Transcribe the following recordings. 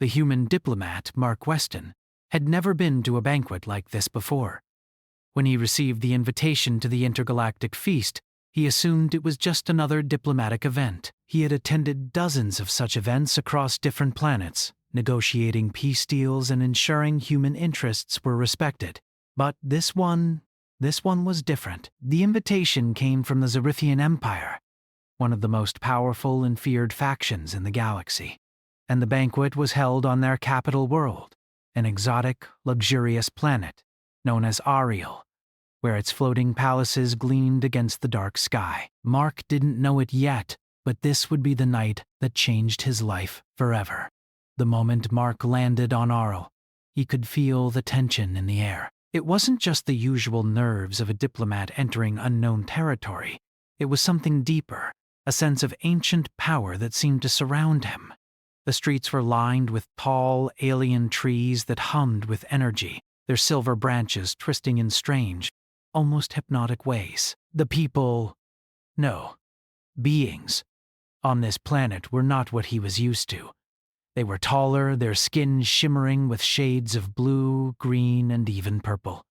The human diplomat, Mark Weston, had never been to a banquet like this before. When he received the invitation to the intergalactic feast, he assumed it was just another diplomatic event. He had attended dozens of such events across different planets, negotiating peace deals and ensuring human interests were respected. But this one was different. The invitation came from the Scifian Empire, one of the most powerful and feared factions in the galaxy. And the banquet was held on their capital world, an exotic, luxurious planet known as Ariel, where its floating palaces gleamed against the dark sky. Mark didn't know it yet, but this would be the night that changed his life forever. The moment Mark landed on Ariel, he could feel the tension in the air. It wasn't just the usual nerves of a diplomat entering unknown territory. It was something deeper, a sense of ancient power that seemed to surround him. The streets were lined with tall, alien trees that hummed with energy, their silver branches twisting in strange, almost hypnotic ways. The people, no, beings, on this planet were not what he was used to. They were taller, their skin shimmering with shades of blue, green, and even purple.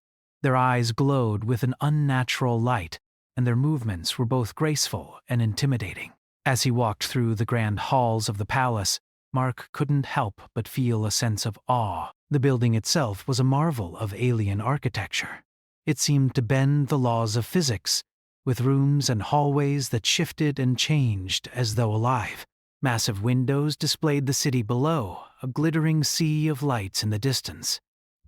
Their eyes glowed with an unnatural light, and their movements were both graceful and intimidating. As he walked through the grand halls of the palace, Mark couldn't help but feel a sense of awe. The building itself was a marvel of alien architecture. It seemed to bend the laws of physics, with rooms and hallways that shifted and changed as though alive. Massive windows displayed the city below, a glittering sea of lights in the distance.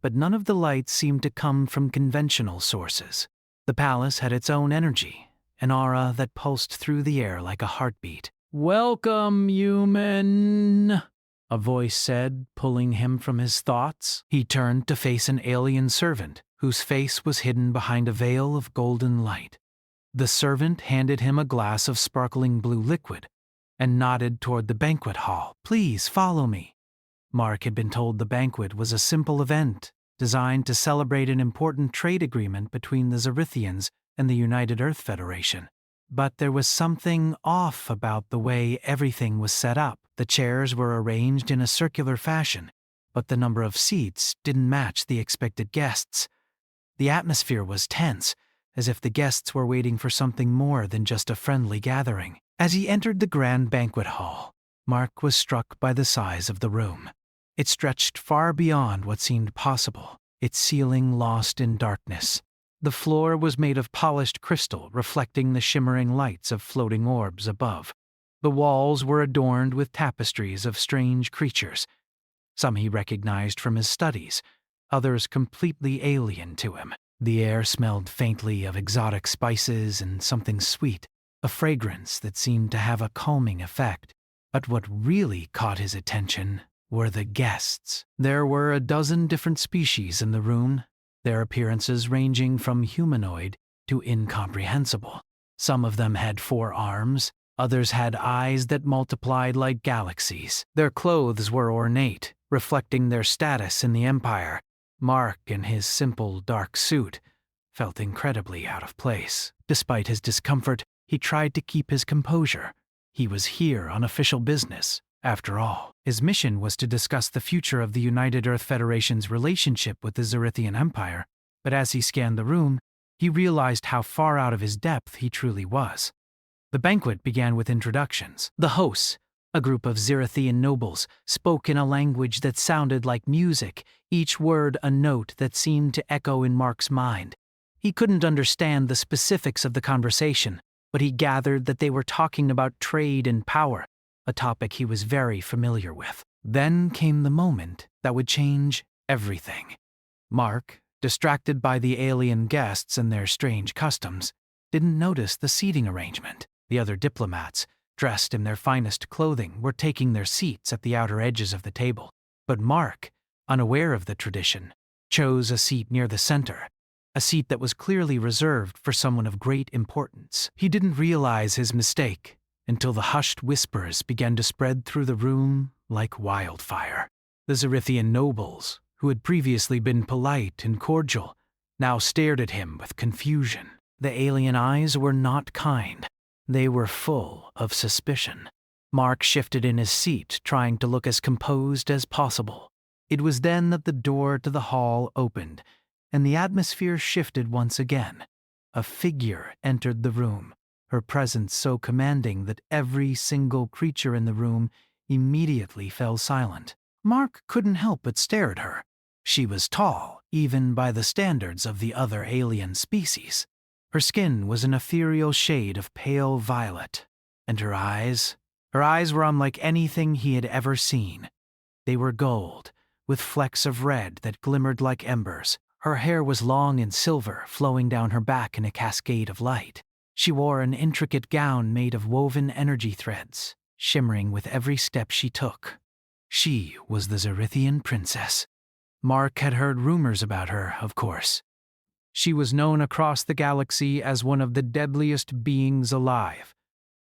But none of the lights seemed to come from conventional sources. The palace had its own energy, an aura that pulsed through the air like a heartbeat. "Welcome, human," a voice said, pulling him from his thoughts. He turned to face an alien servant, whose face was hidden behind a veil of golden light. The servant handed him a glass of sparkling blue liquid and nodded toward the banquet hall. "Please follow me." Mark had been told the banquet was a simple event designed to celebrate an important trade agreement between the Xerithians and the United Earth Federation. But there was something off about the way everything was set up. The chairs were arranged in a circular fashion, but the number of seats didn't match the expected guests. The atmosphere was tense, as if the guests were waiting for something more than just a friendly gathering. As he entered the grand banquet hall, Mark was struck by the size of the room. It stretched far beyond what seemed possible, its ceiling lost in darkness. The floor was made of polished crystal, reflecting the shimmering lights of floating orbs above. The walls were adorned with tapestries of strange creatures. Some he recognized from his studies, others completely alien to him. The air smelled faintly of exotic spices and something sweet, a fragrance that seemed to have a calming effect. But what really caught his attention were the guests. There were a dozen different species in the room, their appearances ranging from humanoid to incomprehensible. Some of them had 4 arms, others had eyes that multiplied like galaxies. Their clothes were ornate, reflecting their status in the Empire. Mark, in his simple dark suit, felt incredibly out of place. Despite his discomfort, he tried to keep his composure. He was here on official business, after all. His mission was to discuss the future of the United Earth Federation's relationship with the Xerithian Empire, but as he scanned the room, he realized how far out of his depth he truly was. The banquet began with introductions. The hosts, a group of Xerithian nobles, spoke in a language that sounded like music, each word a note that seemed to echo in Mark's mind. He couldn't understand the specifics of the conversation, but he gathered that they were talking about trade and power, a topic he was very familiar with. Then came the moment that would change everything. Mark, distracted by the alien guests and their strange customs, didn't notice the seating arrangement. The other diplomats, dressed in their finest clothing, were taking their seats at the outer edges of the table. But Mark, unaware of the tradition, chose a seat near the center, a seat that was clearly reserved for someone of great importance. He didn't realize his mistake until the hushed whispers began to spread through the room like wildfire. The Xerithian nobles, who had previously been polite and cordial, now stared at him with confusion. The alien eyes were not kind. They were full of suspicion. Mark shifted in his seat, trying to look as composed as possible. It was then that the door to the hall opened, and the atmosphere shifted once again. A figure entered the room, her presence so commanding that every single creature in the room immediately fell silent. Mark couldn't help but stare at her. She was tall, even by the standards of the other alien species. Her skin was an ethereal shade of pale violet, and her eyes were unlike anything he had ever seen. They were gold, with flecks of red that glimmered like embers. Her hair was long and silver, flowing down her back in a cascade of light. She wore an intricate gown made of woven energy threads, shimmering with every step she took. She was the Xerithian princess. Mark had heard rumors about her, of course. She was known across the galaxy as one of the deadliest beings alive.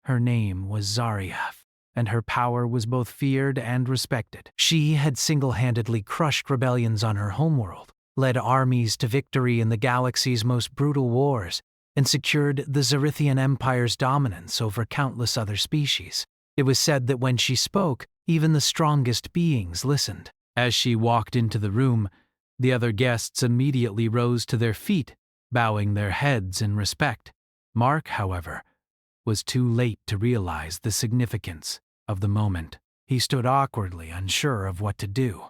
Her name was Xariath, and her power was both feared and respected. She had single-handedly crushed rebellions on her homeworld, led armies to victory in the galaxy's most brutal wars, and secured the Xerithian Empire's dominance over countless other species. It was said that when she spoke, even the strongest beings listened. As she walked into the room, the other guests immediately rose to their feet, bowing their heads in respect. Mark, however, was too late to realize the significance of the moment. He stood awkwardly, unsure of what to do.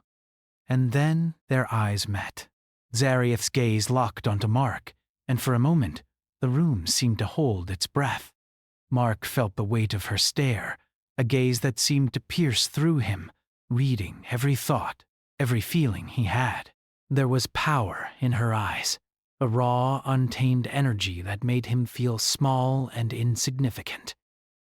And then their eyes met. Xariath's gaze locked onto Mark, and for a moment, the room seemed to hold its breath. Mark felt the weight of her stare, a gaze that seemed to pierce through him, reading every thought, every feeling he had. There was power in her eyes, a raw, untamed energy that made him feel small and insignificant.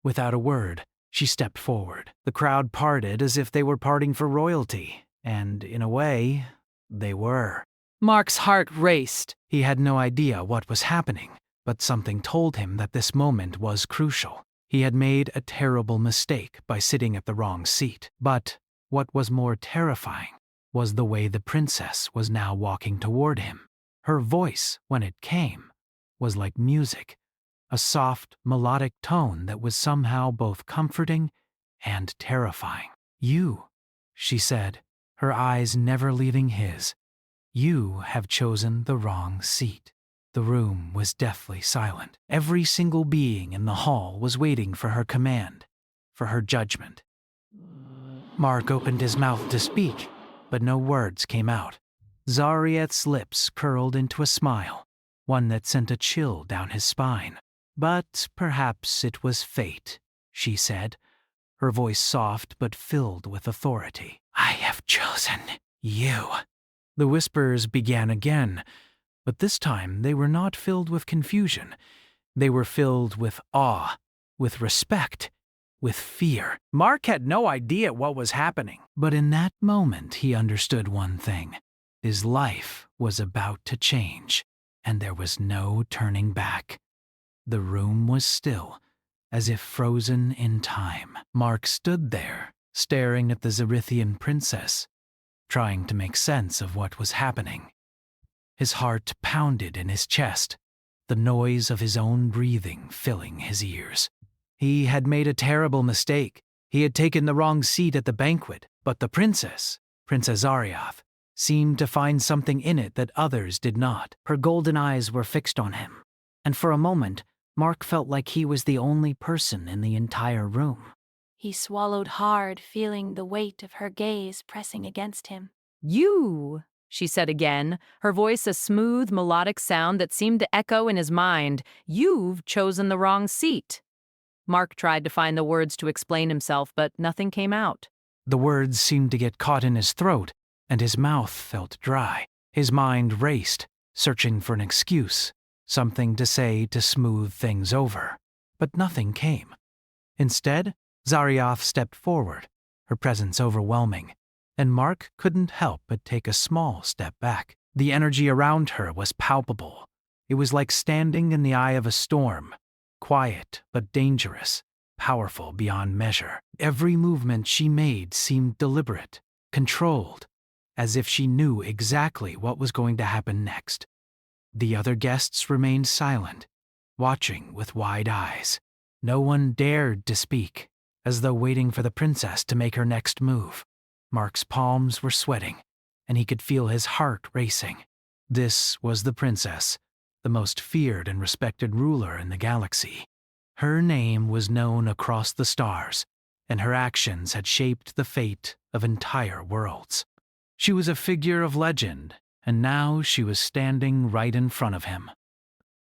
Without a word, she stepped forward. The crowd parted as if they were parting for royalty, and, in a way, they were. Mark's heart raced. He had no idea what was happening, but something told him that this moment was crucial. He had made a terrible mistake by sitting at the wrong seat. But what was more terrifying was the way the princess was now walking toward him. Her voice, when it came, was like music, a soft, melodic tone that was somehow both comforting and terrifying. "You," she said, her eyes never leaving his, "you have chosen the wrong seat." The room was deathly silent. Every single being in the hall was waiting for her command, for her judgment. Mark opened his mouth to speak, but no words came out. Xariath's lips curled into a smile, one that sent a chill down his spine. "But perhaps it was fate," she said, her voice soft but filled with authority. "I have chosen you." The whispers began again, but this time they were not filled with confusion. They were filled with awe, with respect, with fear. Mark had no idea what was happening, but in that moment he understood one thing. His life was about to change, and there was no turning back. The room was still, as if frozen in time. Mark stood there, staring at the Xerithian princess, trying to make sense of what was happening. His heart pounded in his chest, the noise of his own breathing filling his ears. He had made a terrible mistake. He had taken the wrong seat at the banquet, but the Princess Xariath, seemed to find something in it that others did not. Her golden eyes were fixed on him, and for a moment, Mark felt like he was the only person in the entire room. He swallowed hard, feeling the weight of her gaze pressing against him. "You," she said again, her voice a smooth, melodic sound that seemed to echo in his mind. "You've chosen the wrong seat." Mark tried to find the words to explain himself, but nothing came out. The words seemed to get caught in his throat, and his mouth felt dry. His mind raced, searching for an excuse, something to say to smooth things over. But nothing came. Instead, Xariath stepped forward, her presence overwhelming, and Mark couldn't help but take a small step back. The energy around her was palpable. It was like standing in the eye of a storm, quiet but dangerous, powerful beyond measure. Every movement she made seemed deliberate, controlled, as if she knew exactly what was going to happen next. The other guests remained silent, watching with wide eyes. No one dared to speak, as though waiting for the princess to make her next move. Mark's palms were sweating, and he could feel his heart racing. This was the princess, the most feared and respected ruler in the galaxy. Her name was known across the stars, and her actions had shaped the fate of entire worlds. She was a figure of legend, and now she was standing right in front of him.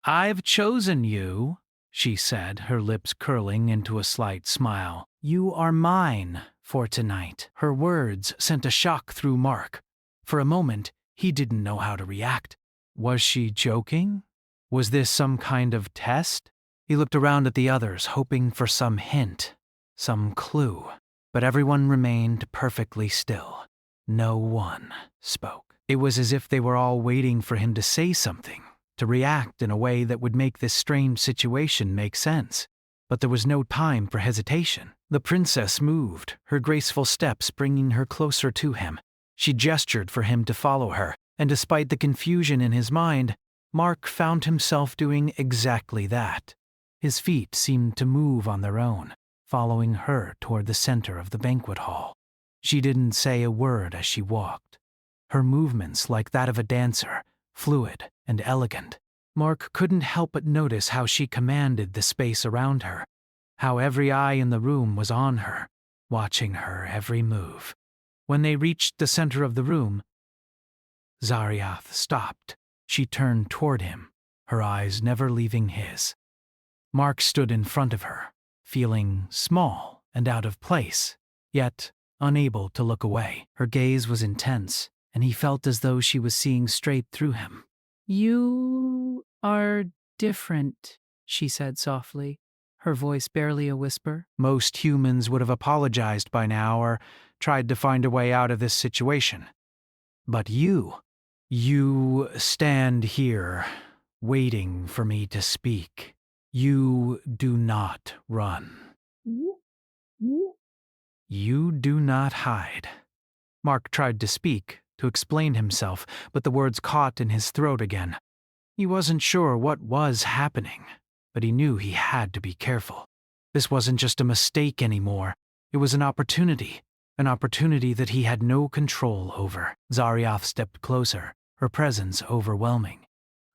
"I've chosen you," she said, her lips curling into a slight smile. "You are mine for tonight." Her words sent a shock through Mark. For a moment, he didn't know how to react. Was she joking? Was this some kind of test? He looked around at the others, hoping for some hint, some clue. But everyone remained perfectly still. No one spoke. It was as if they were all waiting for him to say something, to react in a way that would make this strange situation make sense. But there was no time for hesitation. The princess moved, her graceful steps bringing her closer to him. She gestured for him to follow her, and despite the confusion in his mind, Mark found himself doing exactly that. His feet seemed to move on their own, following her toward the center of the banquet hall. She didn't say a word as she walked. Her movements like that of a dancer, fluid and elegant. Mark couldn't help but notice how she commanded the space around her, how every eye in the room was on her, watching her every move. When they reached the center of the room, Zariath stopped. She turned toward him, her eyes never leaving his. Mark stood in front of her, feeling small and out of place, yet unable to look away. Her gaze was intense, and he felt as though she was seeing straight through him. "You are different," she said softly, her voice barely a whisper. Most humans would have apologized by now or tried to find a way out of this situation. But you stand here, waiting for me to speak. You do not run. You do not hide. Mark tried to speak, to explain himself, but the words caught in his throat again. He wasn't sure what was happening, but he knew he had to be careful. This wasn't just a mistake anymore. It was an opportunity that he had no control over. Zariath stepped closer, her presence overwhelming.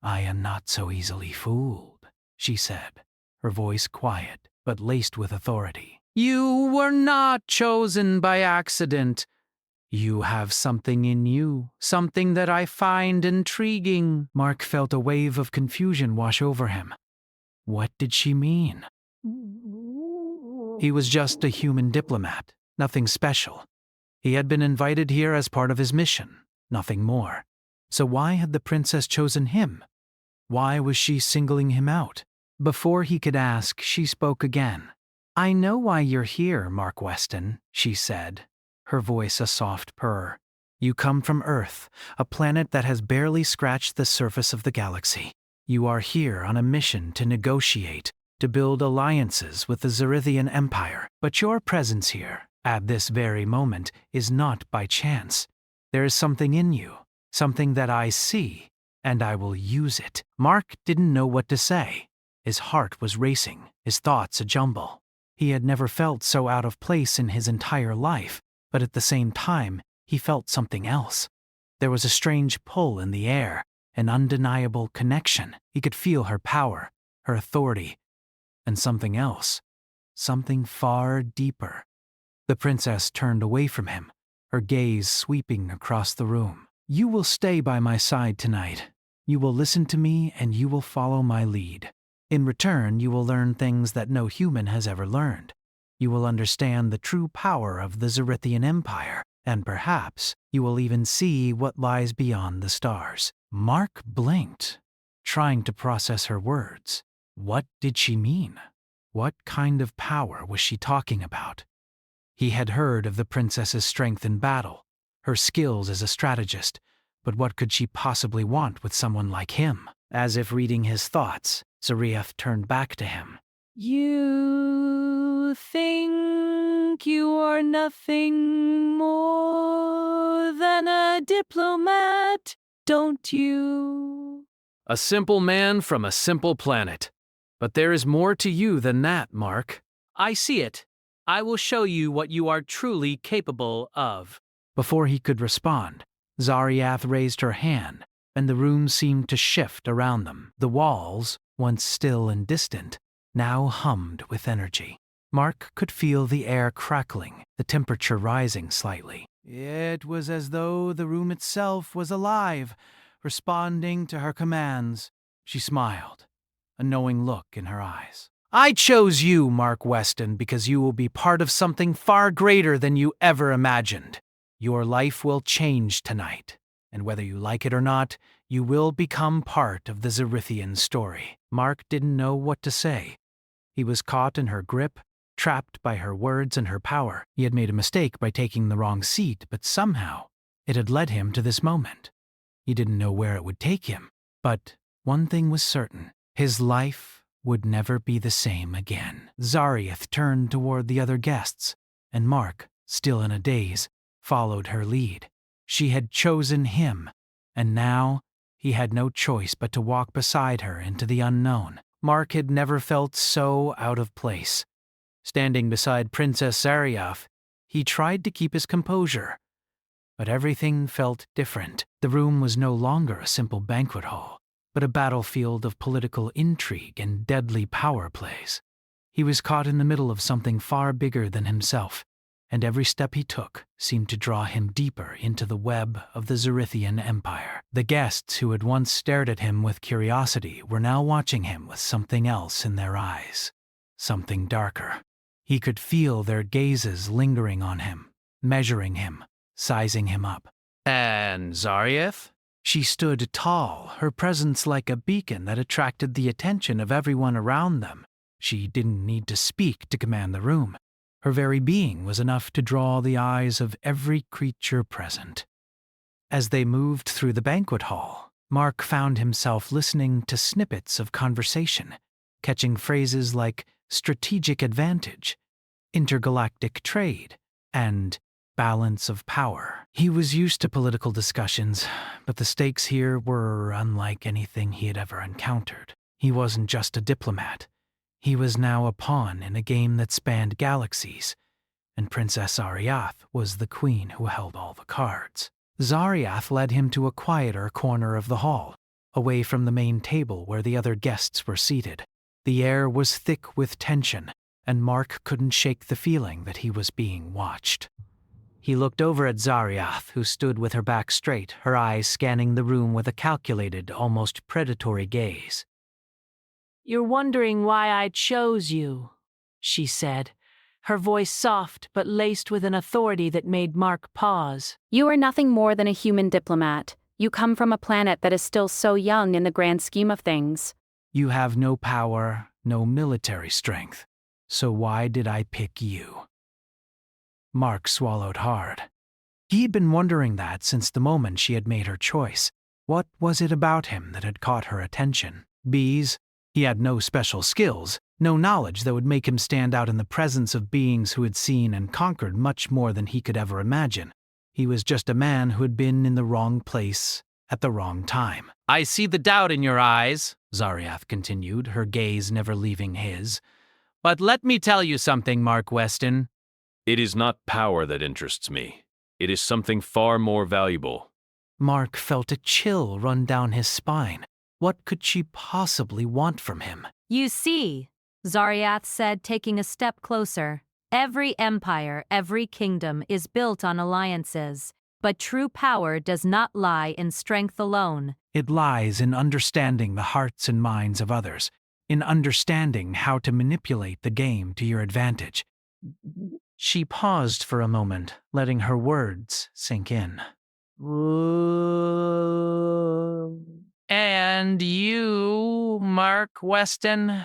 "I am not so easily fooled," she said, her voice quiet but laced with authority. "You were not chosen by accident. You have something in you, something that I find intriguing." Mark felt a wave of confusion wash over him. What did she mean? He was just a human diplomat, nothing special. He had been invited here as part of his mission, nothing more. So why had the princess chosen him? Why was she singling him out? Before he could ask, she spoke again. "I know why you're here, Mark Weston," she said, her voice a soft purr. "You come from Earth, a planet that has barely scratched the surface of the galaxy. You are here on a mission to negotiate, to build alliances with the Zerithian Empire. But your presence here, at this very moment, is not by chance. There is something in you, something that I see, and I will use it." Mark didn't know what to say. His heart was racing, his thoughts a jumble. He had never felt so out of place in his entire life, but at the same time, he felt something else. There was a strange pull in the air, an undeniable connection. He could feel her power, her authority, and something else, something far deeper. The princess turned away from him, her gaze sweeping across the room. "You will stay by my side tonight. You will listen to me and you will follow my lead. In return, you will learn things that no human has ever learned. You will understand the true power of the Zerithian Empire, and perhaps you will even see what lies beyond the stars." Mark blinked, trying to process her words. What did she mean? What kind of power was she talking about? He had heard of the princess's strength in battle, her skills as a strategist, but what could she possibly want with someone like him? As if reading his thoughts, Zariath turned back to him. "You think you are nothing more than a diplomat, don't you?" "A simple man from a simple planet. But there is more to you than that, Mark." "I see it. I will show you what you are truly capable of." Before he could respond, Zariath raised her hand, and the room seemed to shift around them. The walls, once still and distant, now hummed with energy. Mark could feel the air crackling, the temperature rising slightly. It was as though the room itself was alive, responding to her commands. She smiled, a knowing look in her eyes. "I chose you, Mark Weston, because you will be part of something far greater than you ever imagined. Your life will change tonight, and whether you like it or not, you will become part of the Zerithian story." Mark didn't know what to say. He was caught in her grip, trapped by her words and her power. He had made a mistake by taking the wrong seat, but somehow it had led him to this moment. He didn't know where it would take him, but one thing was certain. His life would never be the same again. Zariath turned toward the other guests, and Mark, still in a daze, followed her lead. She had chosen him, and now he had no choice but to walk beside her into the unknown. Mark had never felt so out of place. Standing beside Princess Zariath, he tried to keep his composure. But everything felt different. The room was no longer a simple banquet hall, but a battlefield of political intrigue and deadly power plays. He was caught in the middle of something far bigger than himself, and every step he took seemed to draw him deeper into the web of the Zerithian Empire. The guests who had once stared at him with curiosity were now watching him with something else in their eyes, something darker. He could feel their gazes lingering on him, measuring him, sizing him up. "And Zariath?" She stood tall, her presence like a beacon that attracted the attention of everyone around them. She didn't need to speak to command the room. Her very being was enough to draw the eyes of every creature present. As they moved through the banquet hall, Mark found himself listening to snippets of conversation, catching phrases like strategic advantage, intergalactic trade, and balance of power. He was used to political discussions, but the stakes here were unlike anything he had ever encountered. He wasn't just a diplomat. He was now a pawn in a game that spanned galaxies, and Princess Zariath was the queen who held all the cards. Zariath led him to a quieter corner of the hall, away from the main table where the other guests were seated. The air was thick with tension, and Mark couldn't shake the feeling that he was being watched. He looked over at Zariath, who stood with her back straight, her eyes scanning the room with a calculated, almost predatory gaze. "You're wondering why I chose you," she said, her voice soft but laced with an authority that made Mark pause. "You are nothing more than a human diplomat. You come from a planet that is still so young in the grand scheme of things. You have no power, no military strength, so why did I pick you?" Mark swallowed hard. He had been wondering that since the moment she had made her choice. What was it about him that had caught her attention? Bees? He had no special skills, no knowledge that would make him stand out in the presence of beings who had seen and conquered much more than he could ever imagine. He was just a man who had been in the wrong place at the wrong time. "I see the doubt in your eyes," Zariath continued, her gaze never leaving his. "But let me tell you something, Mark Weston. It is not power that interests me. It is something far more valuable." Mark felt a chill run down his spine. What could she possibly want from him? You see, Zariath said, taking a step closer, every empire, every kingdom is built on alliances, but true power does not lie in strength alone. It lies in understanding the hearts and minds of others, in understanding how to manipulate the game to your advantage. She paused for a moment, letting her words sink in. "And you, Mark Weston,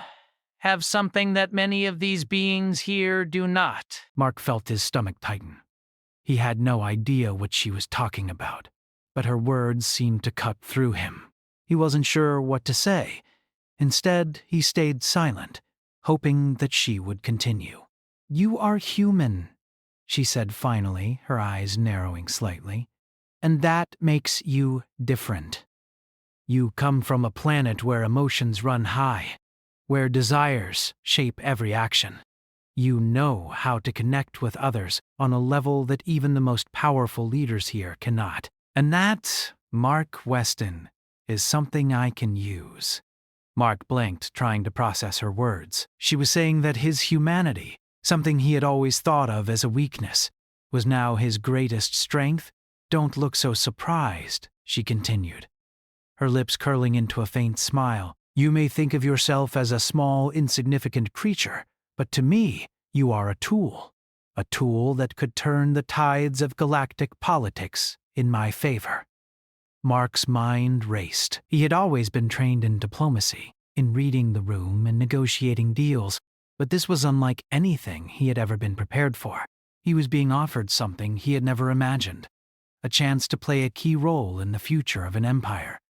have something that many of these beings here do not." Mark felt his stomach tighten. He had no idea what she was talking about, but her words seemed to cut through him. He wasn't sure what to say. Instead, he stayed silent, hoping that she would continue. "You are human," she said finally, her eyes narrowing slightly, "and that makes you different. You come from a planet where emotions run high, where desires shape every action. You know how to connect with others on a level that even the most powerful leaders here cannot. And that, Mark Weston, is something I can use." Mark blinked, trying to process her words. She was saying that his humanity, something he had always thought of as a weakness, was now his greatest strength. "Don't look so surprised," she continued, her lips curling into a faint smile. "You may think of yourself as a small, insignificant creature, but to me, you are a tool that could turn the tides of galactic politics in my favor." Mark's mind raced. He had always been trained in diplomacy, in reading the room and negotiating deals, but this was unlike anything he had ever been prepared for. He was being offered something he had never imagined, a chance to play a key role in the future of an empire,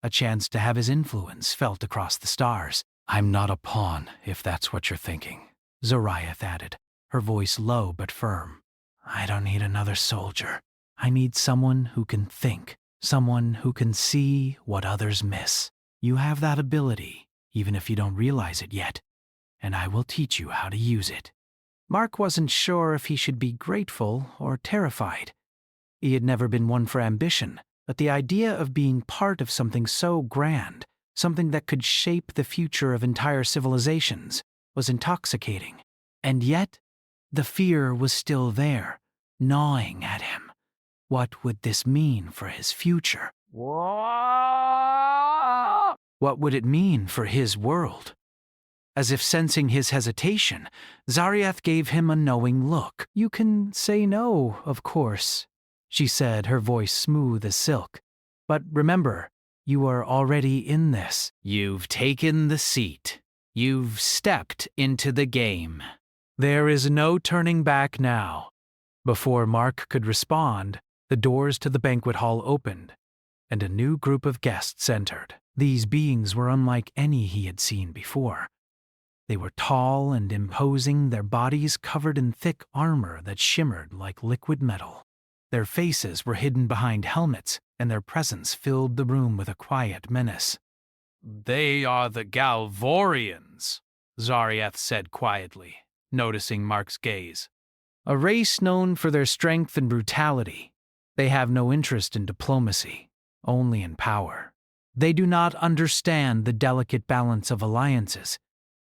a chance to have his influence felt across the stars. "I'm not a pawn, if that's what you're thinking," Zoriath added, her voice low but firm. "I don't need another soldier. I need someone who can think, someone who can see what others miss. You have that ability, even if you don't realize it yet, and I will teach you how to use it." Mark wasn't sure if he should be grateful or terrified. He had never been one for ambition, but the idea of being part of something so grand, something that could shape the future of entire civilizations, was intoxicating. And yet, the fear was still there, gnawing at him. What would this mean for his future? What would it mean for his world? As if sensing his hesitation, Zariath gave him a knowing look. "You can say no, of course," she said, her voice smooth as silk. "But remember, you are already in this. You've taken the seat. You've stepped into the game. There is no turning back now." Before Mark could respond, the doors to the banquet hall opened, and a new group of guests entered. These beings were unlike any he had seen before. They were tall and imposing, their bodies covered in thick armor that shimmered like liquid metal. Their faces were hidden behind helmets, and their presence filled the room with a quiet menace. "They are the Galvorians," Zariath said quietly, noticing Mark's gaze. "A race known for their strength and brutality. They have no interest in diplomacy, only in power. They do not understand the delicate balance of alliances,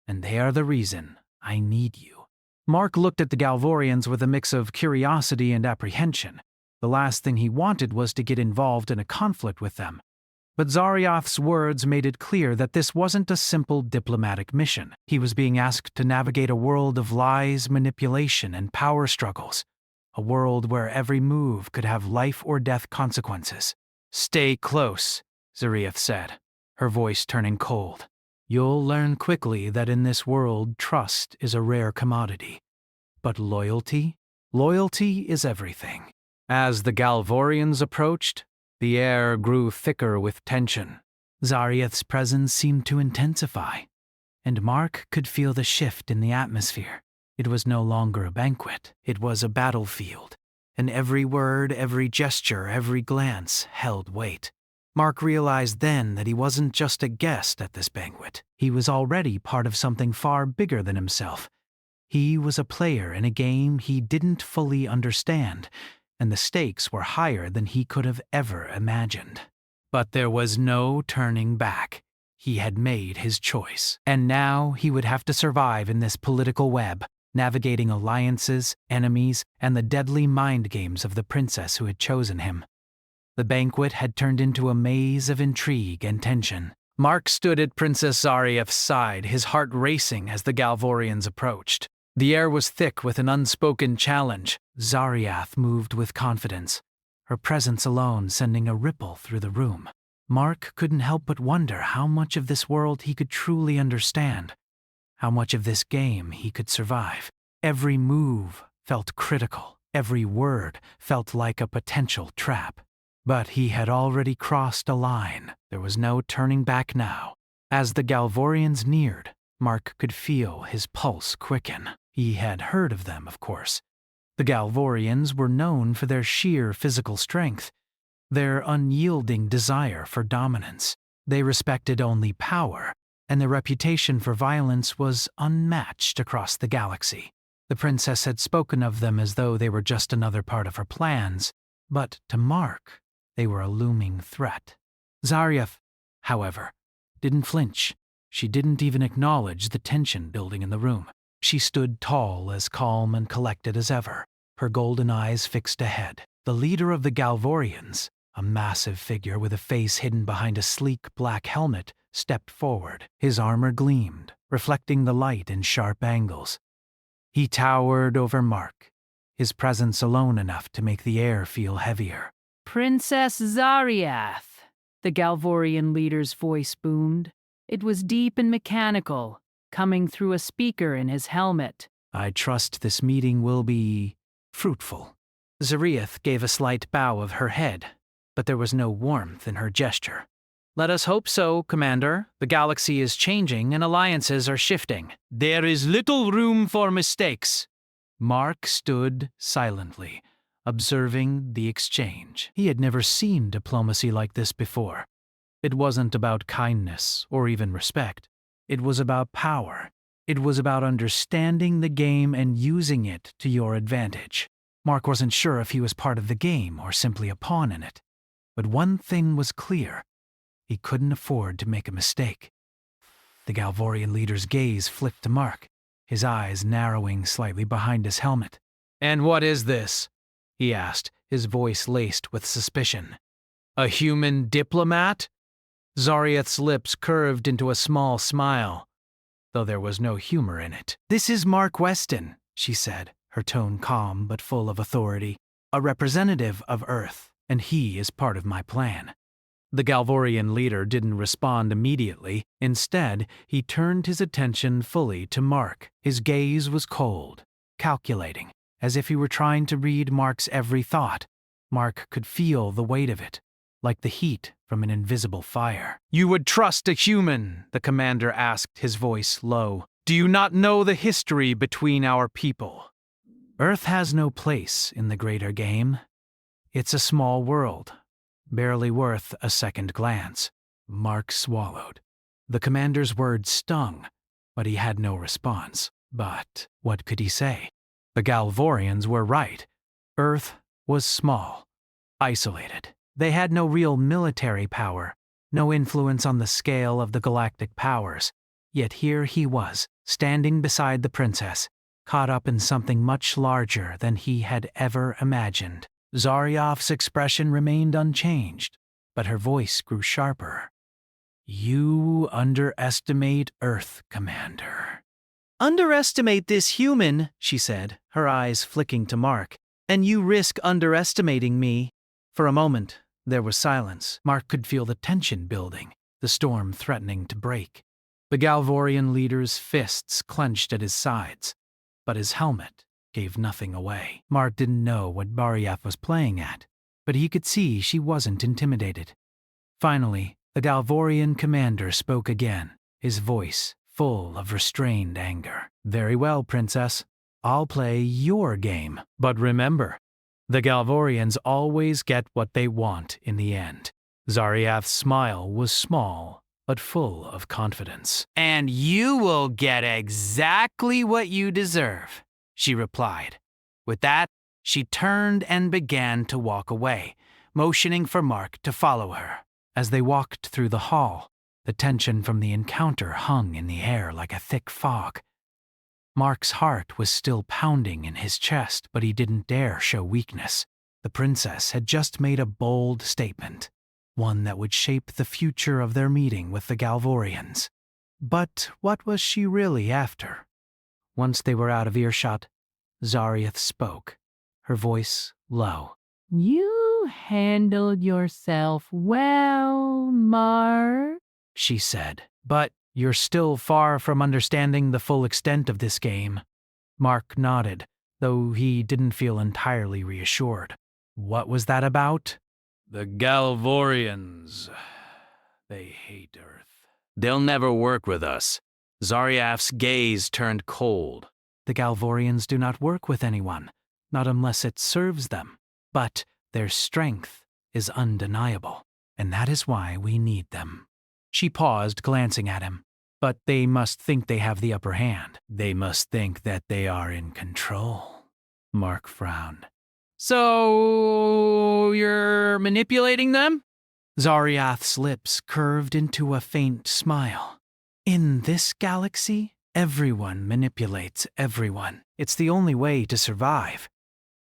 and they are the reason I need you." Mark looked at the Galvorians with a mix of curiosity and apprehension. The last thing he wanted was to get involved in a conflict with them. But Zariath's words made it clear that this wasn't a simple diplomatic mission. He was being asked to navigate a world of lies, manipulation, and power struggles. A world where every move could have life or death consequences. "Stay close," Zariath said, her voice turning cold. "You'll learn quickly that in this world trust is a rare commodity. But loyalty? Loyalty is everything." As the Galvorians approached, the air grew thicker with tension. Zariath's presence seemed to intensify, and Mark could feel the shift in the atmosphere. It was no longer a banquet, it was a battlefield, and every word, every gesture, every glance held weight. Mark realized then that he wasn't just a guest at this banquet. He was already part of something far bigger than himself. He was a player in a game he didn't fully understand, and the stakes were higher than he could have ever imagined. But there was no turning back. He had made his choice, and now he would have to survive in this political web, navigating alliances, enemies, and the deadly mind games of the princess who had chosen him. The banquet had turned into a maze of intrigue and tension. Mark stood at Princess Zariath's side, his heart racing as the Galvorians approached. The air was thick with an unspoken challenge. Zariath moved with confidence, her presence alone sending a ripple through the room. Mark couldn't help but wonder how much of this world he could truly understand, how much of this game he could survive. Every move felt critical, every word felt like a potential trap. But he had already crossed a line. There was no turning back now. As the Galvorians neared, Mark could feel his pulse quicken. He had heard of them, of course. The Galvorians were known for their sheer physical strength, their unyielding desire for dominance. They respected only power, and their reputation for violence was unmatched across the galaxy. The princess had spoken of them as though they were just another part of her plans, but to Mark, they were a looming threat. Zaryath, however, didn't flinch. She didn't even acknowledge the tension building in the room. She stood tall, as calm and collected as ever, her golden eyes fixed ahead. The leader of the Galvorians, a massive figure with a face hidden behind a sleek black helmet, stepped forward. His armor gleamed, reflecting the light in sharp angles. He towered over Mark, his presence alone enough to make the air feel heavier. Princess Zaryath, the Galvorian leader's voice boomed. It was deep and mechanical, coming through a speaker in his helmet. I trust this meeting will be fruitful. Zaryath gave a slight bow of her head, but there was no warmth in her gesture. Let us hope so, Commander. The galaxy is changing and alliances are shifting. There is little room for mistakes. Mark stood silently, observing the exchange. He had never seen diplomacy like this before. It wasn't about kindness or even respect. It was about power. It was about understanding the game and using it to your advantage. Mark wasn't sure if he was part of the game or simply a pawn in it. But one thing was clear. He couldn't afford to make a mistake. The Galvorian leader's gaze flicked to Mark, his eyes narrowing slightly behind his helmet. "And what is this?" he asked, his voice laced with suspicion. "A human diplomat?" Zaryath's lips curved into a small smile, though there was no humor in it. "This is Mark Weston," she said, her tone calm but full of authority. "A representative of Earth, and he is part of my plan." The Galvorian leader didn't respond immediately. Instead, he turned his attention fully to Mark. His gaze was cold, calculating, as if he were trying to read Mark's every thought. Mark could feel the weight of it, like the heat from an invisible fire. "You would trust a human?" the commander asked, his voice low. "Do you not know the history between our people?" Earth has no place in the greater game. It's a small world, barely worth a second glance. Mark swallowed. The commander's words stung, but he had no response. But what could he say? The Galvorians were right. Earth was small, isolated. They had no real military power, no influence on the scale of the galactic powers. Yet here he was, standing beside the princess, caught up in something much larger than he had ever imagined. Zaryath's expression remained unchanged, but her voice grew sharper. "You underestimate Earth, Commander." "Underestimate this human," she said, her eyes flicking to Mark, "and you risk underestimating me." For a moment, there was silence. Mark could feel the tension building, the storm threatening to break. The Galvorian leader's fists clenched at his sides, but his helmet gave nothing away. Mark didn't know what Zaryath was playing at, but he could see she wasn't intimidated. Finally, the Galvorian commander spoke again, his voice full of restrained anger. "Very well, Princess. I'll play your game. But remember, the Galvorians always get what they want in the end." Zaryath's smile was small, but full of confidence. "And you will get exactly what you deserve," she replied. With that, she turned and began to walk away, motioning for Mark to follow her. As they walked through the hall, the tension from the encounter hung in the air like a thick fog. Mark's heart was still pounding in his chest, but he didn't dare show weakness. The princess had just made a bold statement, one that would shape the future of their meeting with the Galvorians. But what was she really after? Once they were out of earshot, Zaryath spoke, her voice low. "You handled yourself well, Mark," she said. "But you're still far from understanding the full extent of this game." Mark nodded, though he didn't feel entirely reassured. "What was that about?" "The Galvorians. They hate Earth. They'll never work with us." Zaryath's gaze turned cold. "The Galvorians do not work with anyone, not unless it serves them. But their strength is undeniable, and that is why we need them." She paused, glancing at him. But they must think they have the upper hand. They must think that they are in control. Mark frowned. So, you're manipulating them? Zariath's lips curved into a faint smile. In this galaxy, everyone manipulates everyone. It's the only way to survive.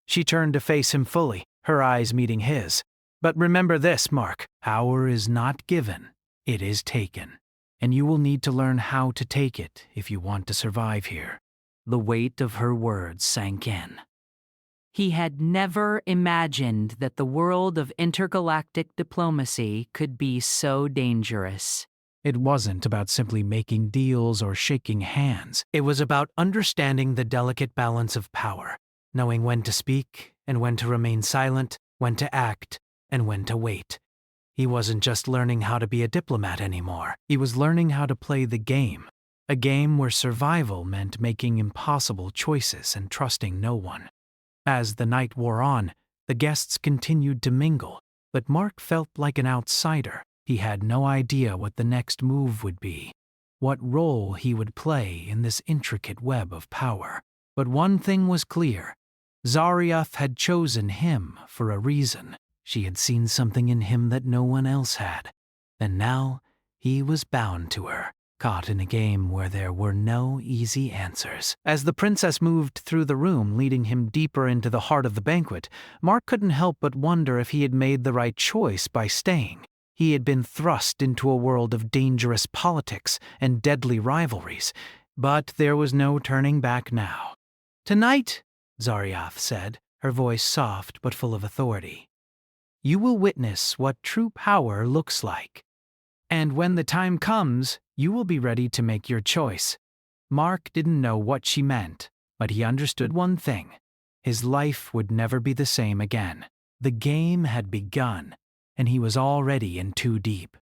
She turned to face him fully, her eyes meeting his. But remember this, Mark. Power is not given, it is taken. And you will need to learn how to take it if you want to survive here. The weight of her words sank in. He had never imagined that the world of intergalactic diplomacy could be so dangerous. It wasn't about simply making deals or shaking hands. It was about understanding the delicate balance of power, knowing when to speak and when to remain silent, when to act and when to wait. He wasn't just learning how to be a diplomat anymore. He was learning how to play the game. A game where survival meant making impossible choices and trusting no one. As the night wore on, the guests continued to mingle, but Mark felt like an outsider. He had no idea what the next move would be, what role he would play in this intricate web of power. But one thing was clear. Zariath had chosen him for a reason. She had seen something in him that no one else had. And now, he was bound to her, caught in a game where there were no easy answers. As the princess moved through the room, leading him deeper into the heart of the banquet, Mark couldn't help but wonder if he had made the right choice by staying. He had been thrust into a world of dangerous politics and deadly rivalries, but there was no turning back now. "Tonight," Zariath said, her voice soft but full of authority, "you will witness what true power looks like. And when the time comes, you will be ready to make your choice." Mark didn't know what she meant, but he understood one thing. His life would never be the same again. The game had begun, and he was already in too deep.